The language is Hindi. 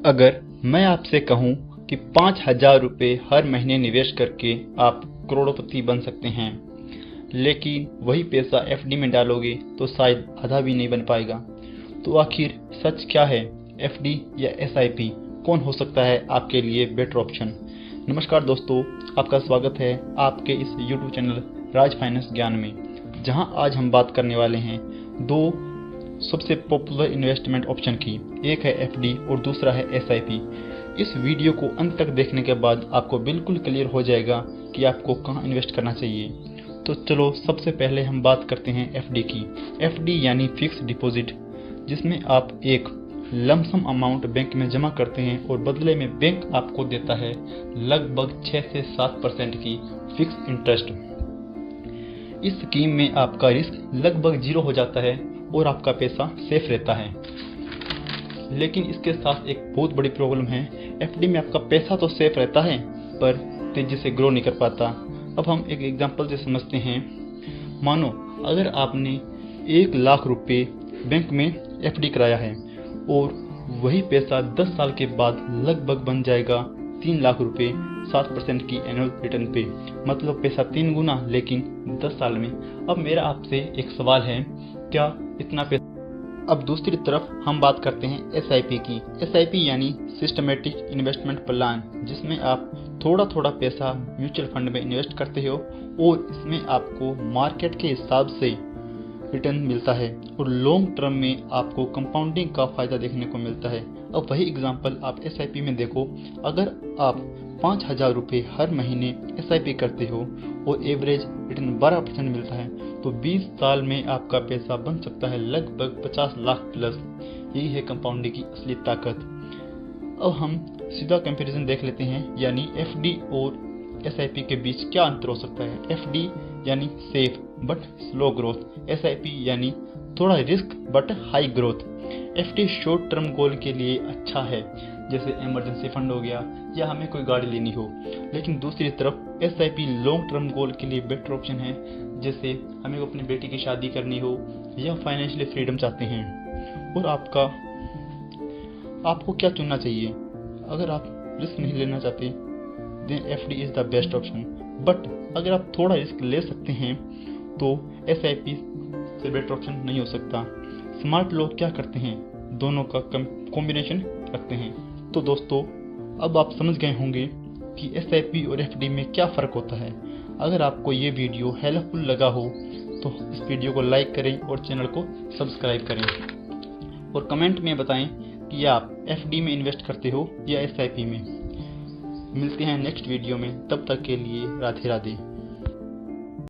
अगर मैं आपसे कहूं कि 5,000 रुपये हर महीने निवेश करके आप करोड़पति बन सकते हैं, लेकिन वही पैसा एफडी में डालोगे तो शायद आधा भी नहीं बन पाएगा, तो आखिर सच क्या है? एफडी या एसआईपी, कौन हो सकता है आपके लिए बेटर ऑप्शन? नमस्कार दोस्तों, आपका स्वागत है आपके इस यूट्यूब चैनल राज फाइनेंस ज्ञान में, जहां आज हम बात करने वाले हैं दो सबसे पॉपुलर इन्वेस्टमेंट ऑप्शन की। एक है एफडी और दूसरा है एसआईपी। इस वीडियो को अंत तक देखने के बाद आपको बिल्कुल क्लियर हो जाएगा कि आपको कहां इन्वेस्ट करना चाहिए। तो चलो सबसे पहले हम बात करते हैं एफडी की। एफडी यानी फिक्स डिपॉजिट, जिसमें आप एक लमसम अमाउंट बैंक में जमा करते हैं और बदले में बैंक आपको देता है लगभग 6 से 7% की फिक्स इंटरेस्ट। इस स्कीम में आपका रिस्क लगभग जीरो हो जाता है और आपका पैसा सेफ रहता है। लेकिन इसके साथ एक बहुत बड़ी प्रॉब्लम है। एफडी में आपका पैसा तो सेफ रहता है पर तेजी से ग्रो नहीं कर पाता। अब हम एक एग्जांपल से समझते हैं। मानो अगर आपने 1 लाख रुपए बैंक में एफडी कराया है और वही पैसा 10 साल के बाद लगभग बन जाएगा 3 लाख रुपए 7% की एनुअल रिटर्न पे, मतलब पैसा 3 गुना लेकिन 10 साल में। अब मेरा आपसे एक सवाल है, क्या इतना पैसा? अब दूसरी तरफ हम बात करते हैं एसआईपी की। एसआईपी यानी सिस्टमेटिक इन्वेस्टमेंट प्लान, जिसमें आप थोड़ा थोड़ा पैसा म्यूचुअल फंड में इन्वेस्ट करते हो और इसमें आपको मार्केट के हिसाब से रिटर्न मिलता है और लॉन्ग टर्म में आपको कंपाउंडिंग का फायदा देखने को मिलता है। अब वही एग्जांपल आप एसआईपी में देखो। अगर आप 5,000 रुपये हर महीने एसआईपी करते हो और एवरेज रिटर्न 12% मिलता है, तो 20 साल में आपका पैसा बन सकता है लगभग 50 लाख प्लस। यही है कंपाउंडिंग की असली ताकत। अब हम सीधा कंपैरिजन देख लेते हैं, यानी एफडी और एसआईपी के बीच क्या अंतर हो सकता है। एफडी यानी safe but slow growth, SIP यानी थोड़ा risk but high growth. FD short term goal के लिए अच्छा है, जैसे इमरजेंसी फंड हो गया या हमें कोई गाड़ी लेनी हो। लेकिन दूसरी तरफ एसआईपी लॉन्ग टर्म गोल के लिए बेटर ऑप्शन है, जैसे हमें अपनी बेटी की शादी करनी हो या फाइनेंशियली फ्रीडम चाहते हैं। और आपको क्या चुनना चाहिए? अगर आप रिस्क नहीं लेना चाहते then FD is the best option, but अगर आप थोड़ा रिस्क ले सकते हैं तो एसआईपी से बेटर ऑप्शन नहीं हो सकता। स्मार्ट लोग क्या करते हैं, दोनों का कॉम्बिनेशन रखते हैं। तो दोस्तों, अब आप समझ गए होंगे कि एसआईपी और एफडी में क्या फ़र्क होता है। अगर आपको ये वीडियो हेल्पफुल लगा हो तो इस वीडियो को लाइक करें और चैनल को सब्सक्राइब करें और कमेंट में बताएं कि आप एफडी में इन्वेस्ट करते हो या एसआईपी में। मिलते हैं नेक्स्ट वीडियो में, तब तक के लिए राधे राधे।